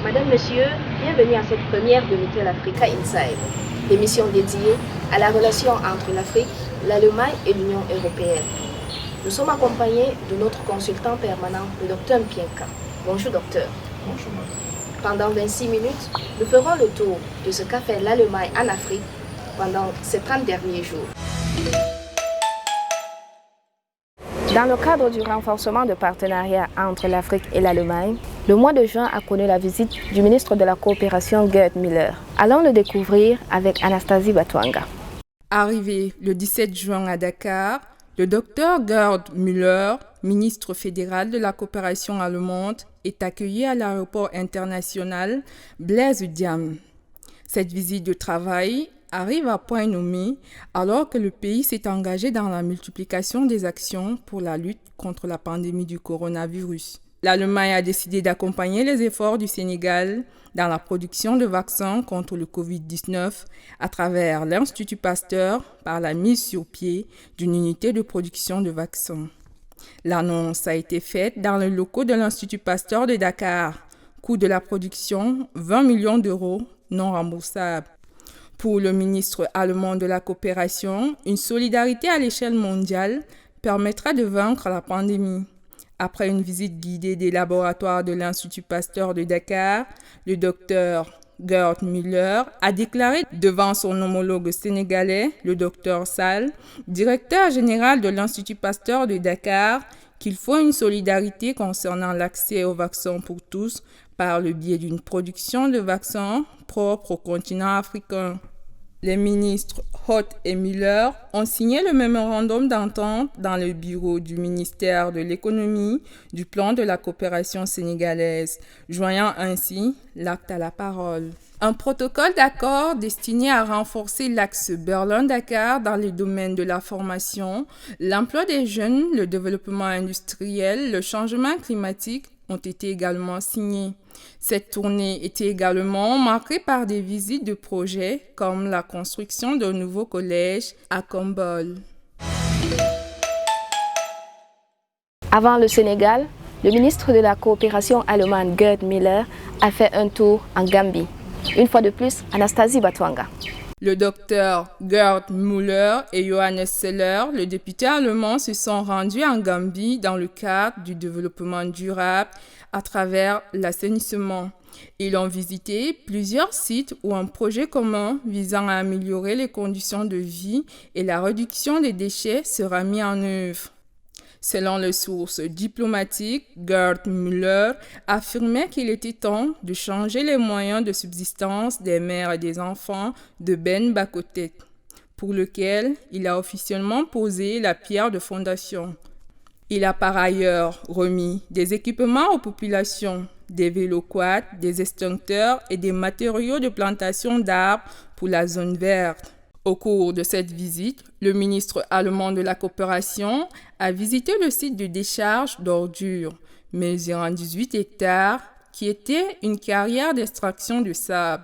Madame, Monsieur, bienvenue à cette première de Mittel Africa Inside, l'émission dédiée à la relation entre l'Afrique, l'Allemagne et l'Union européenne. Nous sommes accompagnés de notre consultant permanent, le docteur Mpienka. Bonjour docteur. Bonjour. Pendant 26 minutes, nous ferons le tour de ce qu'a fait l'Allemagne en Afrique pendant ces 30 derniers jours. Dans le cadre du renforcement de partenariat entre l'Afrique et l'Allemagne, le mois de juin a connu la visite du ministre de la Coopération Gerd Müller. Allons le découvrir avec Anastasie Batwanga. Arrivé le 17 juin à Dakar, le docteur Gerd Müller, ministre fédéral de la coopération allemande, est accueilli à l'aéroport international Blaise Diagne. Cette visite de travail arrive à point nommé alors que le pays s'est engagé dans la multiplication des actions pour la lutte contre la pandémie du coronavirus. L'Allemagne a décidé d'accompagner les efforts du Sénégal dans la production de vaccins contre le Covid-19 à travers l'Institut Pasteur par la mise sur pied d'une unité de production de vaccins. L'annonce a été faite dans les locaux de l'Institut Pasteur de Dakar. Coût de la production, 20 millions d'euros non remboursables. Pour le ministre allemand de la coopération, une solidarité à l'échelle mondiale permettra de vaincre la pandémie. Après une visite guidée des laboratoires de l'Institut Pasteur de Dakar, le docteur Gerd Müller a déclaré devant son homologue sénégalais, le docteur Sall, directeur général de l'Institut Pasteur de Dakar, qu'il faut une solidarité concernant l'accès aux vaccins pour tous par le biais d'une production de vaccins propres au continent africain. Les ministres Hoth et Müller ont signé le mémorandum d'entente dans le bureau du ministère de l'économie du plan de la coopération sénégalaise, joignant ainsi l'acte à la parole. Un protocole d'accord destiné à renforcer l'axe Berlin-Dakar dans les domaines de la formation, l'emploi des jeunes, le développement industriel, le changement climatique ont été également signés. Cette tournée était également marquée par des visites de projets comme la construction d'un nouveau collège à Kombol. Avant le Sénégal, le ministre de la coopération allemande Gerd Müller a fait un tour en Gambie. Une fois de plus, Anastasie Batwanga. Le docteur Gerd Müller et Johannes Seller, le député allemand, se sont rendus en Gambie dans le cadre du développement durable à travers l'assainissement. Ils ont visité plusieurs sites où un projet commun visant à améliorer les conditions de vie et la réduction des déchets sera mis en œuvre. Selon les sources diplomatiques, Gerd Müller affirmait qu'il était temps de changer les moyens de subsistance des mères et des enfants de Ben Bakotek, pour lequel il a officiellement posé la pierre de fondation. Il a par ailleurs remis des équipements aux populations, des vélos quads, des extincteurs et des matériaux de plantation d'arbres pour la zone verte. Au cours de cette visite, le ministre allemand de la coopération a visité le site de décharge d'ordures, mesurant 18 hectares, qui était une carrière d'extraction de sable.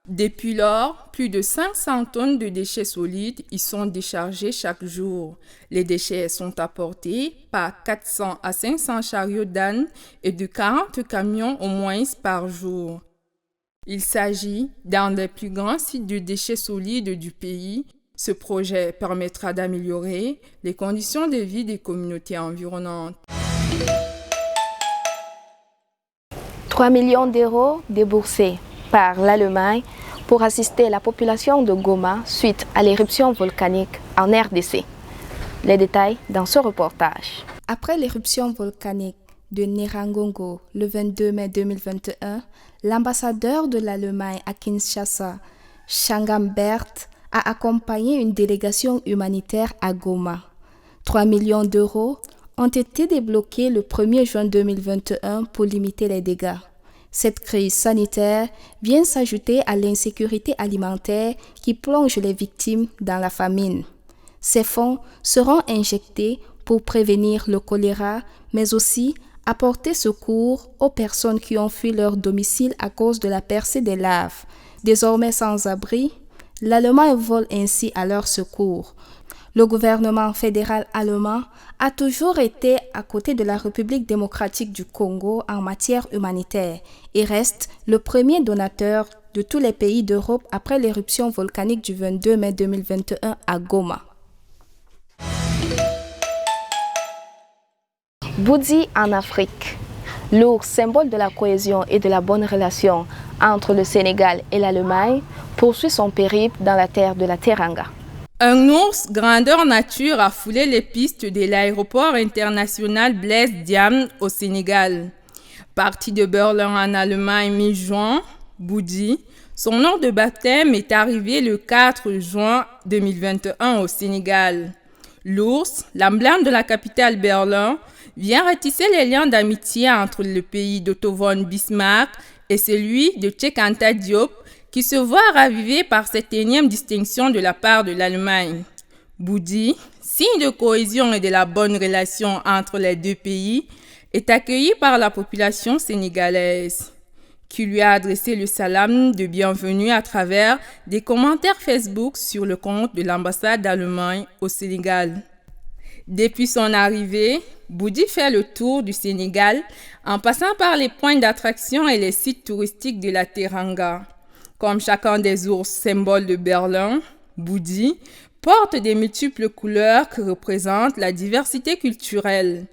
Depuis lors, plus de 500 tonnes de déchets solides y sont déchargés chaque jour. Les déchets sont apportés par 400 à 500 chariots d'ânes et de 40 camions au moins par jour. Il s'agit d'un des plus grands sites de déchets solides du pays. Ce projet permettra d'améliorer les conditions de vie des communautés environnantes. 3 millions d'euros déboursés par l'Allemagne pour assister la population de Goma suite à l'éruption volcanique en RDC. Les détails dans ce reportage. Après l'éruption volcanique de Nyiragongo le 22 mai 2021, l'ambassadeur de l'Allemagne à Kinshasa, Shangam Bert, a accompagné une délégation humanitaire à Goma. 3 millions d'euros ont été débloqués le 1er juin 2021 pour limiter les dégâts. Cette crise sanitaire vient s'ajouter à l'insécurité alimentaire qui plonge les victimes dans la famine. Ces fonds seront injectés pour prévenir le choléra, mais aussi apporter secours aux personnes qui ont fui leur domicile à cause de la percée des laves. Désormais sans abri, l'Allemagne vole ainsi à leur secours. Le gouvernement fédéral allemand a toujours été à côté de la République démocratique du Congo en matière humanitaire et reste le premier donateur de tous les pays d'Europe après l'éruption volcanique du 22 mai 2021 à Goma. Boudi en Afrique. L'ours, symbole de la cohésion et de la bonne relation entre le Sénégal et l'Allemagne, poursuit son périple dans la terre de la Teranga. Un ours grandeur nature a foulé les pistes de l'aéroport international Blaise Diagne au Sénégal. Parti de Berlin en Allemagne mi-juin, Boudi, son nom de baptême est arrivé le 4 juin 2021 au Sénégal. L'ours, l'emblème de la capitale Berlin, vient ratisser les liens d'amitié entre le pays d'Otto von Bismarck et celui de Cheikh Anta Diop, qui se voit ravivé par cette énième distinction de la part de l'Allemagne. Boudi, signe de cohésion et de la bonne relation entre les deux pays, est accueilli par la population sénégalaise, qui lui a adressé le salam de bienvenue à travers des commentaires Facebook sur le compte de l'ambassade d'Allemagne au Sénégal. Depuis son arrivée, Boudi fait le tour du Sénégal en passant par les points d'attraction et les sites touristiques de la Teranga. Comme chacun des ours symboles de Berlin, Boudi porte des multiples couleurs qui représentent la diversité culturelle.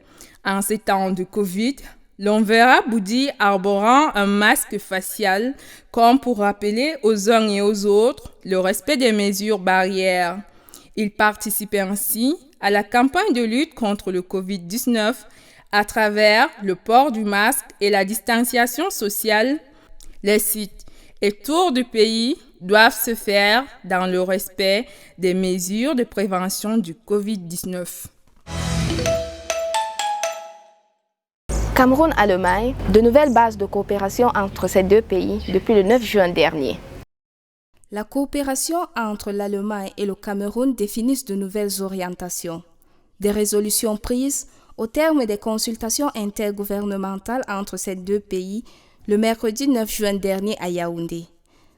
En ces temps de Covid, l'on verra Boudi arborant un masque facial comme pour rappeler aux uns et aux autres le respect des mesures barrières. Il participe ainsi à la campagne de lutte contre le Covid-19 à travers le port du masque et la distanciation sociale. Les sites et tours du pays doivent se faire dans le respect des mesures de prévention du Covid-19. Cameroun-Allemagne, de nouvelles bases de coopération entre ces deux pays depuis le 9 juin dernier. La coopération entre l'Allemagne et le Cameroun définissent de nouvelles orientations. Des résolutions prises au terme des consultations intergouvernementales entre ces deux pays le mercredi 9 juin dernier à Yaoundé.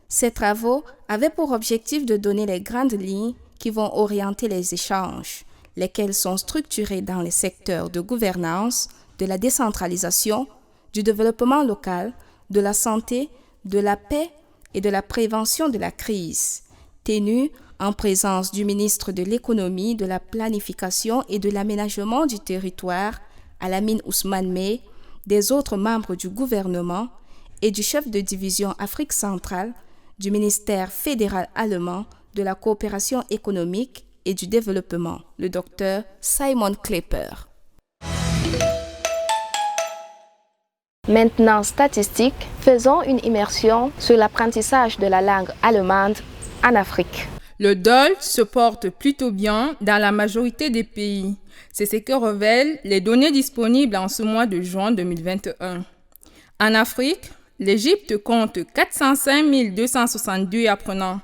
Ces travaux avaient pour objectif de donner les grandes lignes qui vont orienter les échanges, lesquels sont structurés dans les secteurs de gouvernance, de la décentralisation, du développement local, de la santé, de la paix et de la prévention de la crise, tenus en présence du ministre de l'Économie, de la Planification et de l'Aménagement du territoire, Alamine Ousmane Mey, des autres membres du gouvernement et du chef de division Afrique centrale du ministère fédéral allemand de la coopération économique et du développement, le docteur Simon Klepper. Maintenant statistique, faisons une immersion sur l'apprentissage de la langue allemande en Afrique. Le Deutsch se porte plutôt bien dans la majorité des pays. C'est ce que révèlent les données disponibles en ce mois de juin 2021. En Afrique, l'Égypte compte 405 262 apprenants.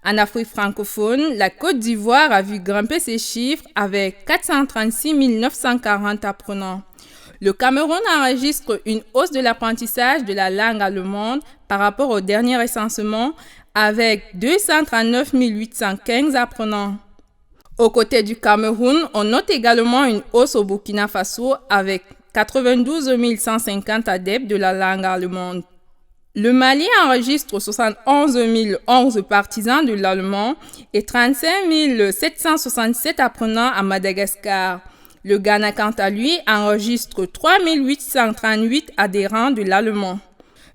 En Afrique francophone, la Côte d'Ivoire a vu grimper ses chiffres avec 436 940 apprenants. Le Cameroun enregistre une hausse de l'apprentissage de la langue allemande par rapport au dernier recensement avec 239 815 apprenants. Aux côtés du Cameroun, on note également une hausse au Burkina Faso avec 92 150 adeptes de la langue allemande. Le Mali enregistre 71 011 partisans de l'allemand et 35 767 apprenants à Madagascar. Le Ghana, quant à lui, enregistre 3 838 adhérents de l'allemand.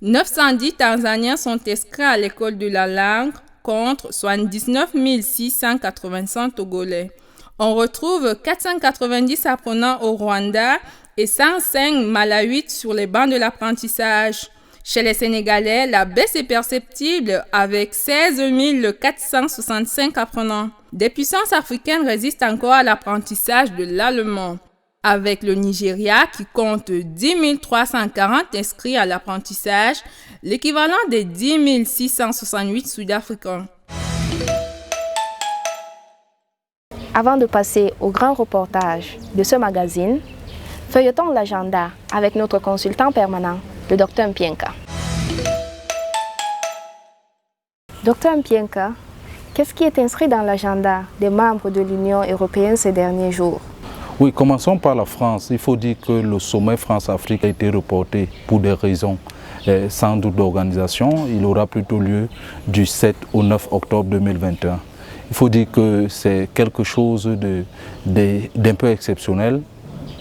910 Tanzaniens sont inscrits à l'école de la langue contre 79 685 Togolais. On retrouve 490 apprenants au Rwanda et 105 Malawites sur les bancs de l'apprentissage. Chez les Sénégalais, la baisse est perceptible avec 16 465 apprenants. Des puissances africaines résistent encore à l'apprentissage de l'allemand, avec le Nigeria qui compte 10 340 inscrits à l'apprentissage, l'équivalent des 10 668 Sud-Africains. Avant de passer au grand reportage de ce magazine, feuilletons l'agenda avec notre consultant permanent, le Dr Mpienka. Dr Mpienka, Qu'est-ce qui est inscrit dans l'agenda des membres de l'Union européenne ces derniers jours? Oui, commençons par la France. Il faut dire que le sommet France-Afrique a été reporté pour des raisons sans doute d'organisation. Il aura plutôt lieu du 7 au 9 octobre 2021. Il faut dire que c'est quelque chose d'un peu exceptionnel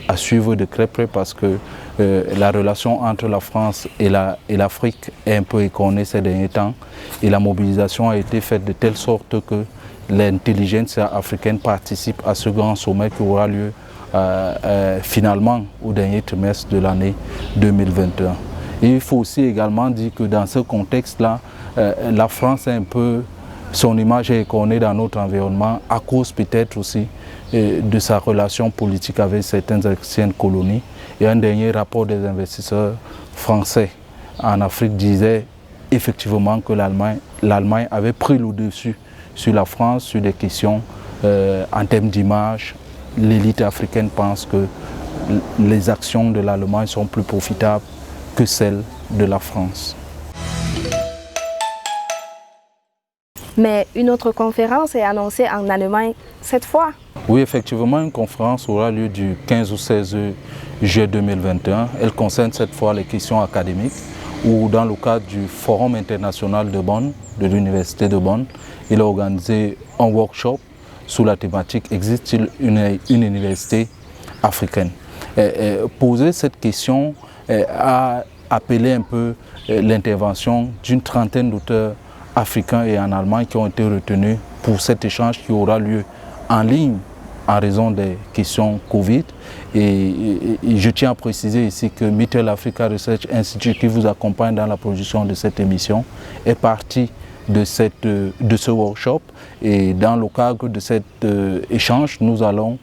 à suivre de très près parce que la relation entre la France et l'Afrique est un peu écornée ces derniers temps et la mobilisation a été faite de telle sorte que l'intelligence africaine participe à ce grand sommet qui aura lieu finalement au dernier trimestre de l'année 2021. Et il faut aussi également dire que dans ce contexte-là, la France est un peu, son image est écornée dans notre environnement à cause peut-être aussi de sa relation politique avec certaines anciennes colonies. Et un dernier rapport des investisseurs français en Afrique disait effectivement que l'Allemagne avait pris le dessus sur la France, sur des questions en termes d'image. L'élite africaine pense que les actions de l'Allemagne sont plus profitables que celles de la France. Mais une autre conférence est annoncée en Allemagne cette fois. Oui, effectivement, une conférence aura lieu du 15 au 16 juillet 2021. Elle concerne cette fois les questions académiques, où dans le cadre du Forum international de Bonn, de l'Université de Bonn, il a organisé un workshop sous la thématique « Existe-t-il une université africaine ?» Poser cette question a appelé un peu l'intervention d'une trentaine d'auteurs africains et en Allemagne qui ont été retenus pour cet échange qui aura lieu en ligne en raison des questions Covid. Et je tiens à préciser ici que Mittel Africa Research Institute, qui vous accompagne dans la production de cette émission, est partie de ce workshop. Et dans le cadre de cet échange, nous allons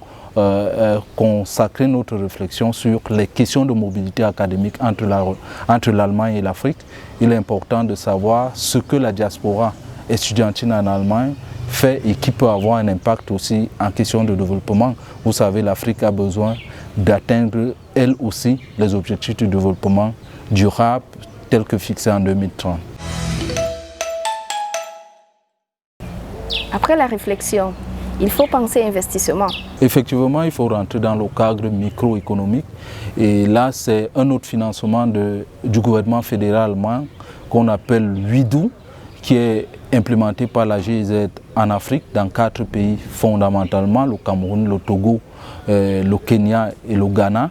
consacrer notre réflexion sur les questions de mobilité académique entre l'Allemagne et l'Afrique. Il est important de savoir ce que la diaspora estudiantine en Allemagne fait et qui peut avoir un impact aussi en question de développement. Vous savez, l'Afrique a besoin d'atteindre elle aussi les objectifs du développement durable tels que fixés en 2030. Après la réflexion, il faut penser investissement. Effectivement, il faut rentrer dans le cadre microéconomique. Et là, c'est un autre financement du gouvernement fédéral allemand qu'on appelle l'UIDU, qui est implémenté par la GIZ en Afrique dans 4 pays fondamentalement, le Cameroun, le Togo, le Kenya et le Ghana.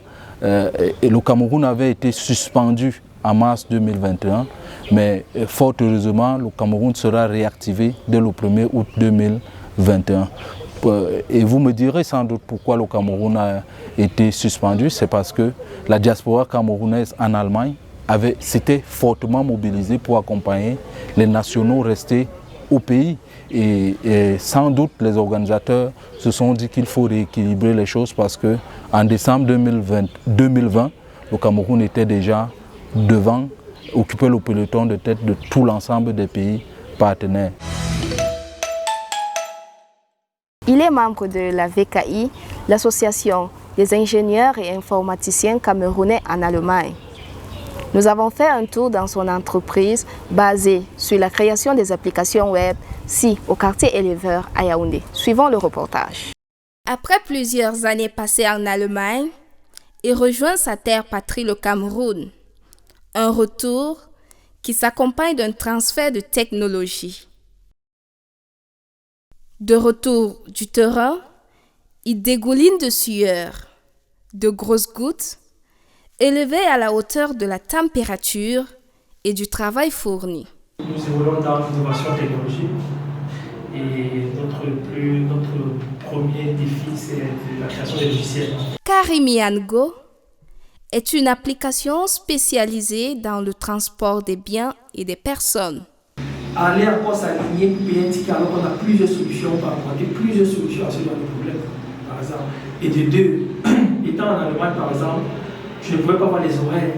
Et le Cameroun avait été suspendu en mars 2021, mais fort heureusement, le Cameroun sera réactivé dès le 1er août 2021. Et vous me direz sans doute pourquoi le Cameroun a été suspendu, c'est parce que la diaspora camerounaise en Allemagne s'était fortement mobilisée pour accompagner les nationaux restés au pays. Et sans doute les organisateurs se sont dit qu'il faut rééquilibrer les choses parce qu'en décembre 2020, le Cameroun était déjà devant, occupait le peloton de tête de tout l'ensemble des pays partenaires. Il est membre de la VKI, l'association des ingénieurs et informaticiens camerounais en Allemagne. Nous avons fait un tour dans son entreprise basée sur la création des applications web, au quartier éleveur à Yaoundé. Suivons le reportage. Après plusieurs années passées en Allemagne, il rejoint sa terre patrie, le Cameroun. Un retour qui s'accompagne d'un transfert de technologie. De retour du terrain, il dégouline de sueur, de grosses gouttes, élevées à la hauteur de la température et du travail fourni. Nous évoluons dans l'innovation technologique et notre premier défi, c'est la création des logiciels. Karimiango est une application spécialisée dans le transport des biens et des personnes. Aller encore s'aligner pour payer un ticket alors qu'on a plusieurs solutions pour apporter plusieurs solutions à ce genre de problème, par exemple. Et de deux, étant en Allemagne, par exemple, je ne pouvais pas voir les horaires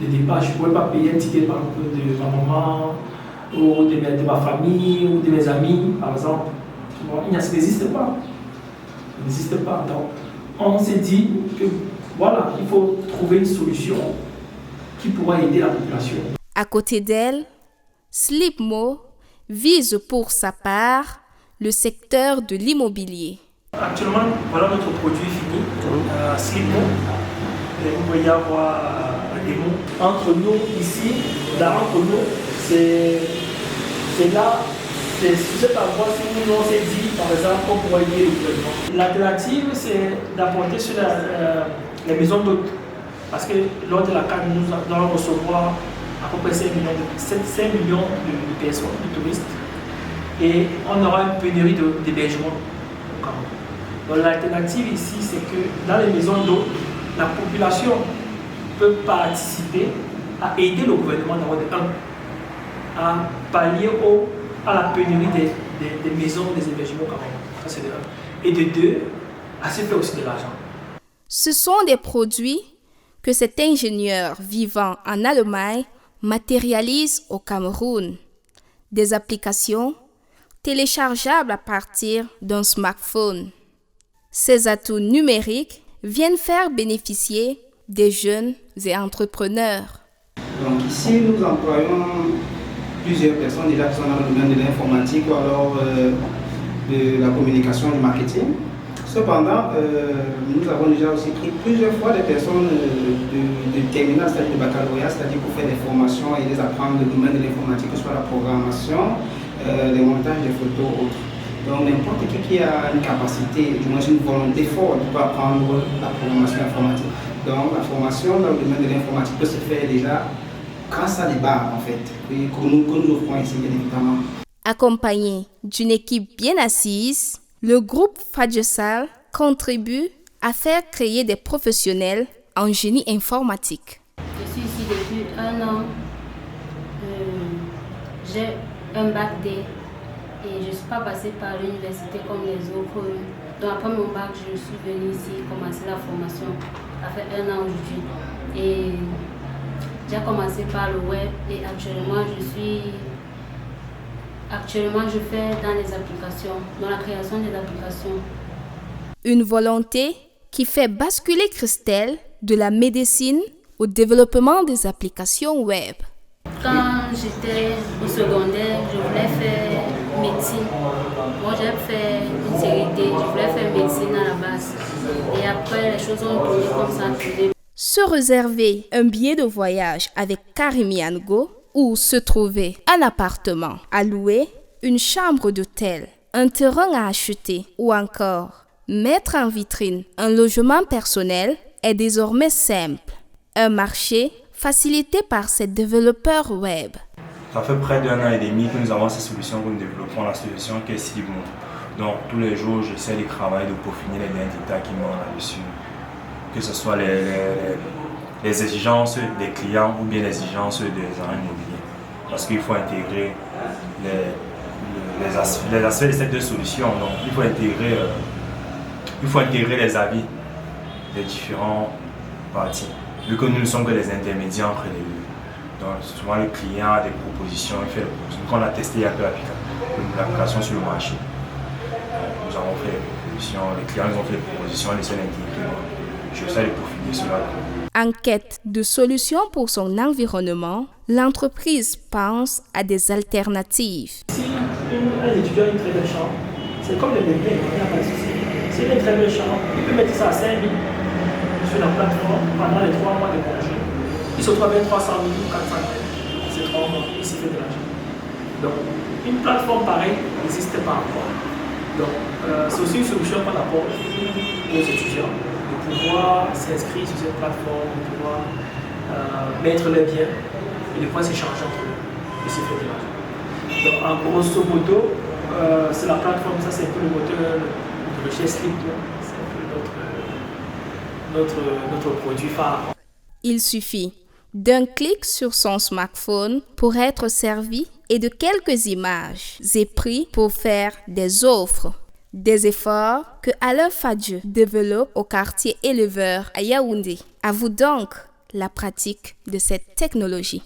de départ. Je ne pouvais pas payer un ticket par exemple, de ma maman ou de ma famille ou de mes amis, par exemple. Ça n'existe pas. Ça n'existe pas. Donc, on s'est dit que voilà, il faut trouver une solution qui pourra aider la population. À côté d'elle, Slipmo vise pour sa part le secteur de l'immobilier. Actuellement, voilà notre produit fini, Slipmo. Et vous voyez avoir un démo. Entre nous, ici, entre nous, c'est là, c'est sur cette endroit, si nous on s'est dit, par exemple, qu'on pourrait aider le gouvernement. L'alternative, c'est d'apporter sur les maisons d'hôtes. Parce que lors de la CAN, nous allons recevoir à peu près 5 millions de personnes, de touristes. Et on aura une pénurie d'hébergement au Cameroun. Donc l'alternative ici, c'est que dans les maisons d'hôtes, la population peut participer à aider le gouvernement d'avoir à pallier à la pénurie des maisons, des hébergements au Cameroun. Ça, c'est de 1. Et de 2, à se faire aussi de l'argent. Ce sont des produits que cet ingénieur vivant en Allemagne matérialise au Cameroun. Des applications téléchargeables à partir d'un smartphone. Ces atouts numériques viennent faire bénéficier des jeunes et entrepreneurs. Donc ici, nous employons plusieurs personnes déjà qui sont dans le domaine de l'informatique ou alors de la communication, du marketing. Cependant, nous avons déjà aussi pris plusieurs fois des personnes de terminale, c'est-à-dire de baccalauréat, c'est-à-dire pour faire des formations et les apprendre le domaine de l'informatique, que ce soit la programmation, les montages des photos, autres. Donc n'importe qui a une capacité, du moins une volonté forte pour apprendre la programmation informatique. Donc la formation dans le domaine de l'informatique peut se faire déjà grâce à des bars en fait, que nous offrons ici bien évidemment. Accompagné d'une équipe bien assise, le groupe Fadjesal contribue à faire créer des professionnels en génie informatique. Je suis ici depuis 1 an. J'ai un bac D et je ne suis pas passée par l'université comme les autres. Donc après mon bac, je suis venue ici commencer la formation. Ça fait 1 an aujourd'hui. Et j'ai commencé par le web et actuellement je fais dans les applications, dans la création des applications. Une volonté qui fait basculer Christelle de la médecine au développement des applications web. Quand j'étais au secondaire, je voulais faire médecine. Moi, j'ai fait une série D, je voulais faire médecine à la base. Et après, les choses ont tourné comme ça. Se réserver un billet de voyage avec Karimi Ango ou se trouver un appartement à louer, une chambre d'hôtel, un terrain à acheter ou encore mettre en vitrine un logement personnel est désormais simple. Un marché facilité par ces développeurs web. Ça fait près d'1 an et demi que nous avons ces solutions, que nous développons la solution qui est Slipmo. Donc tous les jours, j'essaie de travailler, de peaufiner les derniers détails qui manquent là-dessus. Que ce soit les exigences des clients ou bien les exigences des agents immobiliers. Parce qu'il faut intégrer les aspects de ces deux solutions. Donc il faut intégrer les avis des différents parties. Vu que nous ne sommes que les intermédiaires entre les deux. Donc souvent le client a des propositions, il fait des propositions. Quand on a testé un peu l'application sur le marché, nous avons fait des propositions, les clients nous ont fait des propositions, on essaie d'intégrer. J'essaie de peaufiner cela. En quête de solutions pour son environnement, l'entreprise pense à des alternatives. Si un étudiant a une très belle chambre, c'est comme les bébés, il n'y a pas de souci. S'il a une très belle chambre, il peut mettre ça à 5 000 sur la plateforme pendant les 3 mois de congé. Il se trouve avec 300 000 ou 400 000. C'est 3 mois, il s'est fait de l'argent. Donc, une plateforme pareille n'existe pas encore. Donc, c'est aussi une solution qu'on apporte aux étudiants, de pouvoir s'inscrire sur cette plateforme, de pouvoir mettre les biens et de pouvoir s'échanger entre eux et se faire de l'argent. Donc, en grosso modo, c'est la plateforme, ça c'est un peu le moteur de chez Slipmo. C'est un peu notre produit phare. Il suffit d'un clic sur son smartphone pour être servi et de quelques images et prix pour faire des offres. Des efforts que Alain Fadjeux développe au quartier éleveur à Yaoundé. À vous donc la pratique de cette technologie.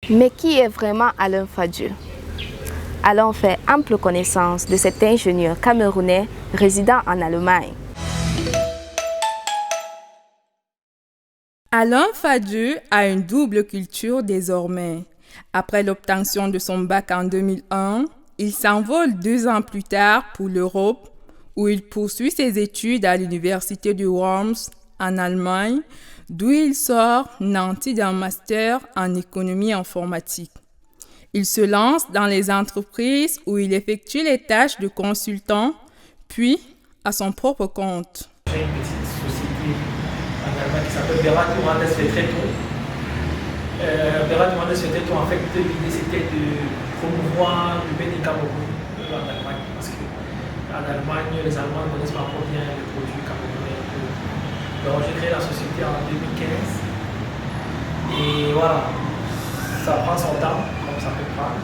Mais qui est vraiment Alain Fadjeux? Allons faire ample connaissance de cet ingénieur camerounais résidant en Allemagne. Alain Fadjeux a une double culture désormais. Après l'obtention de son bac en 2001, il s'envole 2 ans plus tard pour l'Europe, où il poursuit ses études à l'université de Worms, en Allemagne, d'où il sort nanti d'un master en économie informatique. Il se lance dans les entreprises où il effectue les tâches de consultant, puis à son propre compte. J'ai une petite société en Allemagne qui s'appelle Berat Humanes Vertretung. Berat Humanes Vertretung, en fait, l'idée c'était de promouvoir le bien des Cameroun en Allemagne, parce qu'en Allemagne, les Allemands ne connaissent pas trop bien les produits camerounais. Donc j'ai créé la société en 2015 et voilà, ça prend son temps, comme ça peut prendre.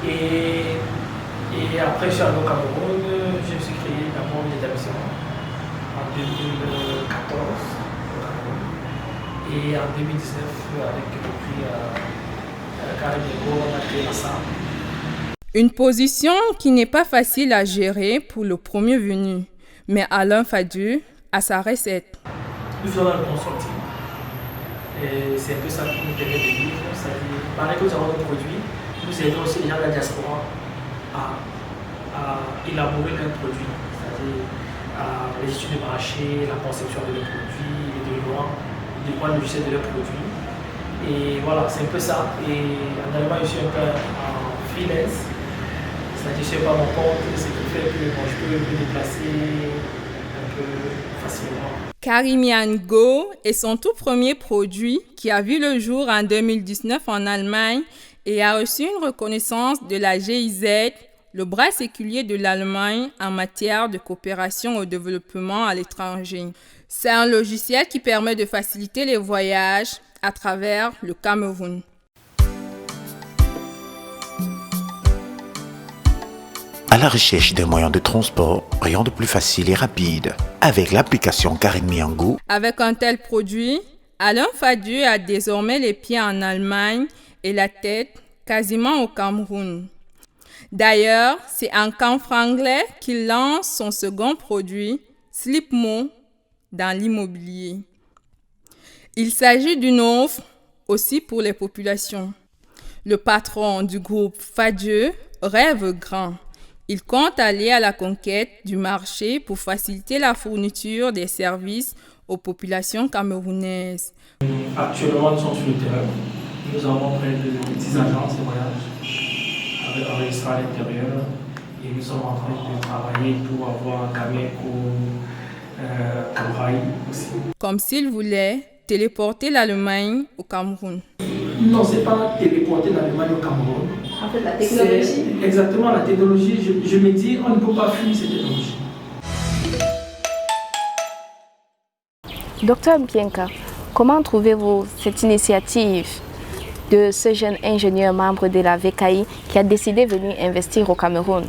Et après, je suis allé au Cameroun, je me suis créé d'abord un établissement en 2014 au Cameroun. Et en 2019, avec le prix Karim Mengo, on a créé la SAM. Une position qui n'est pas facile à gérer pour le premier venu, mais Alain Fadieu a sa recette. Nous faisons le consulting. Et c'est un peu ça qui nous permet de vivre. C'est-à-dire, pendant que nous avons nos produits, nous aidons aussi les gens de la diaspora à élaborer leurs produits. C'est-à-dire les études de marché, la conception de leurs produits, les développements logiciels de leurs produits. Et voilà, c'est un peu ça. Et en Allemagne, je suis un peu en freelance. C'est-à-dire, je ne suis pas mon compte, ce qui fait que bon, je peux me déplacer un peu facilement. Karimian Go est son tout premier produit qui a vu le jour en 2019 en Allemagne et a reçu une reconnaissance de la GIZ, le bras séculier de l'Allemagne en matière de coopération au développement à l'étranger. C'est un logiciel qui permet de faciliter les voyages à travers le Cameroun. À la recherche d'un moyen de transport, rien de plus facile et rapide avec l'application Karimian Go. Avec un tel produit, Alain Fadieu a désormais les pieds en Allemagne et la tête quasiment au Cameroun. D'ailleurs, c'est en camp franglais qu'il lance son second produit, Slipmo, dans l'immobilier. Il s'agit d'une offre aussi pour les populations. Le patron du groupe Fadieu rêve grand. Il compte aller à la conquête du marché pour faciliter la fourniture des services aux populations camerounaises. Actuellement, nous sommes sur le terrain. Nous avons près de petites agences de voyage enregistrées à l'intérieur. Et nous sommes en train de travailler pour avoir Cameco, Cambrai aussi. Comme s'il voulait téléporter l'Allemagne au Cameroun. Non, ce n'est pas téléporter l'Allemagne au Cameroun. En fait, la technologie. C'est exactement la technologie. Je me dis, on ne peut pas fuir cette technologie. Docteur Mpienka, comment trouvez-vous cette initiative de ce jeune ingénieur membre de la VKI qui a décidé de venir investir au Cameroun?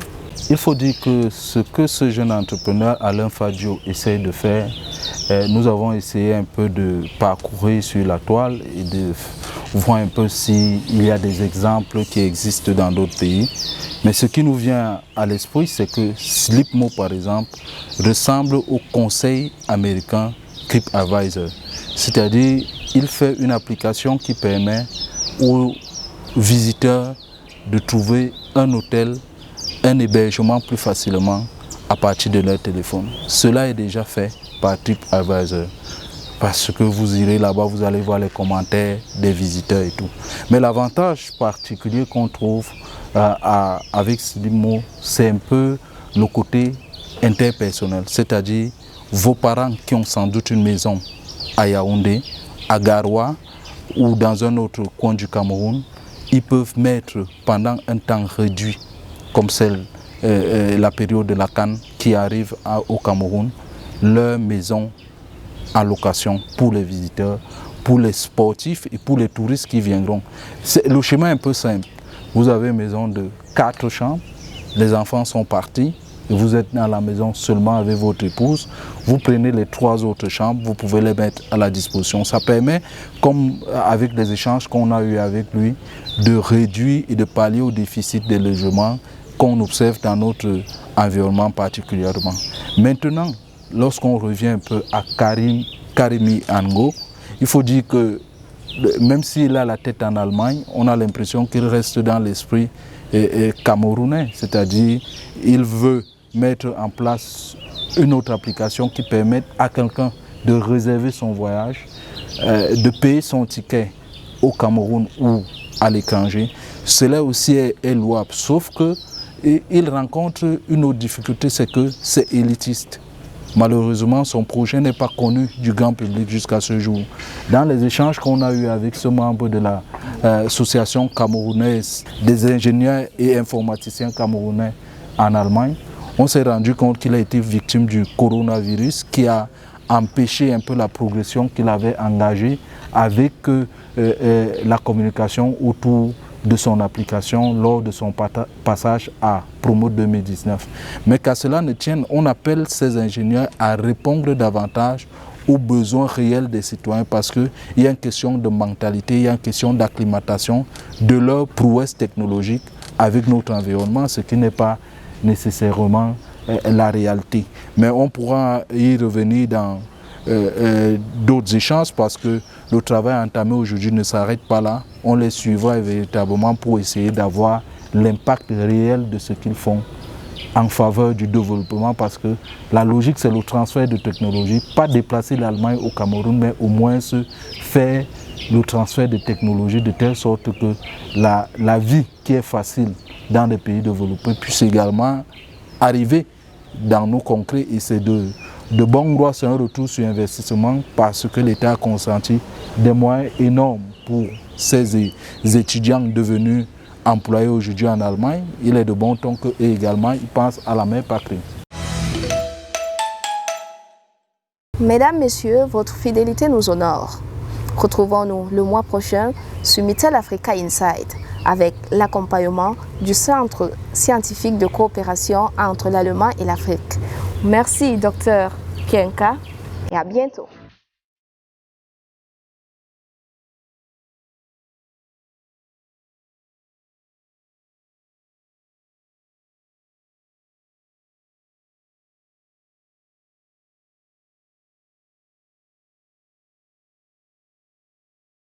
Il faut dire que ce jeune entrepreneur Alain Fadieu essaie de faire, nous avons essayé un peu de parcourir sur la toile et de voir un peu s'il y a des exemples qui existent dans d'autres pays. Mais ce qui nous vient à l'esprit, c'est que Slipmo, par exemple, ressemble au conseil américain TripAdvisor. C'est-à-dire, il fait une application qui permet aux visiteurs de trouver un hôtel, un hébergement plus facilement à partir de leur téléphone. Cela est déjà fait par TripAdvisor. Parce que vous irez là-bas, vous allez voir les commentaires des visiteurs et tout. Mais l'avantage particulier qu'on trouve avec Slipmo, c'est un peu le côté interpersonnel. C'est-à-dire vos parents qui ont sans doute une maison à Yaoundé, à Garoua ou dans un autre coin du Cameroun, ils peuvent mettre pendant un temps réduit, comme la période de la Cannes qui arrive au Cameroun, leur maison en location pour les visiteurs, pour les sportifs et pour les touristes qui viendront. Le schéma est un peu simple. Vous avez une maison de 4 chambres, les enfants sont partis, et vous êtes dans la maison seulement avec votre épouse, vous prenez les 3 autres chambres, vous pouvez les mettre à la disposition. Ça permet, comme avec les échanges qu'on a eu avec lui, de réduire et de pallier au déficit de logement qu'on observe dans notre environnement particulièrement. Maintenant, lorsqu'on revient un peu à Karimian Go, il faut dire que même s'il a la tête en Allemagne, on a l'impression qu'il reste dans l'esprit camerounais, c'est-à-dire il veut mettre en place une autre application qui permette à quelqu'un de réserver son voyage, de payer son ticket au Cameroun ou à l'étranger. Cela aussi est louable, sauf qu'il rencontre une autre difficulté, c'est que c'est élitiste. Malheureusement, son projet n'est pas connu du grand public jusqu'à ce jour. Dans les échanges qu'on a eus avec ce membre de l'association camerounaise des ingénieurs et informaticiens camerounais en Allemagne, on s'est rendu compte qu'il a été victime du coronavirus qui a empêché un peu la progression qu'il avait engagée avec la communication autour de son application lors de son passage à Promo 2019. Mais qu'à cela ne tienne, on appelle ces ingénieurs à répondre davantage aux besoins réels des citoyens parce qu'il y a une question de mentalité, il y a une question d'acclimatation de leur prouesse technologique avec notre environnement, ce qui n'est pas nécessairement la réalité. Mais on pourra y revenir dans d'autres échanges parce que le travail entamé aujourd'hui ne s'arrête pas là. On les suivra véritablement pour essayer d'avoir l'impact réel de ce qu'ils font en faveur du développement parce que la logique c'est le transfert de technologie, pas déplacer l'Allemagne au Cameroun mais au moins faire le transfert de technologie de telle sorte que la vie qui est facile dans les pays développés puisse également arriver dans nos concrets et c'est de bon droit, c'est un retour sur investissement parce que l'État a consenti des moyens énormes pour ces étudiants devenus employés aujourd'hui en Allemagne. Il est de bon ton qu'eux également ils pensent à la même patrie. Mesdames, Messieurs, votre fidélité nous honore. Retrouvons-nous le mois prochain sur Mittel Africa Inside avec l'accompagnement du Centre scientifique de coopération entre l'Allemagne et l'Afrique. Merci, Dr Kienka, et à bientôt.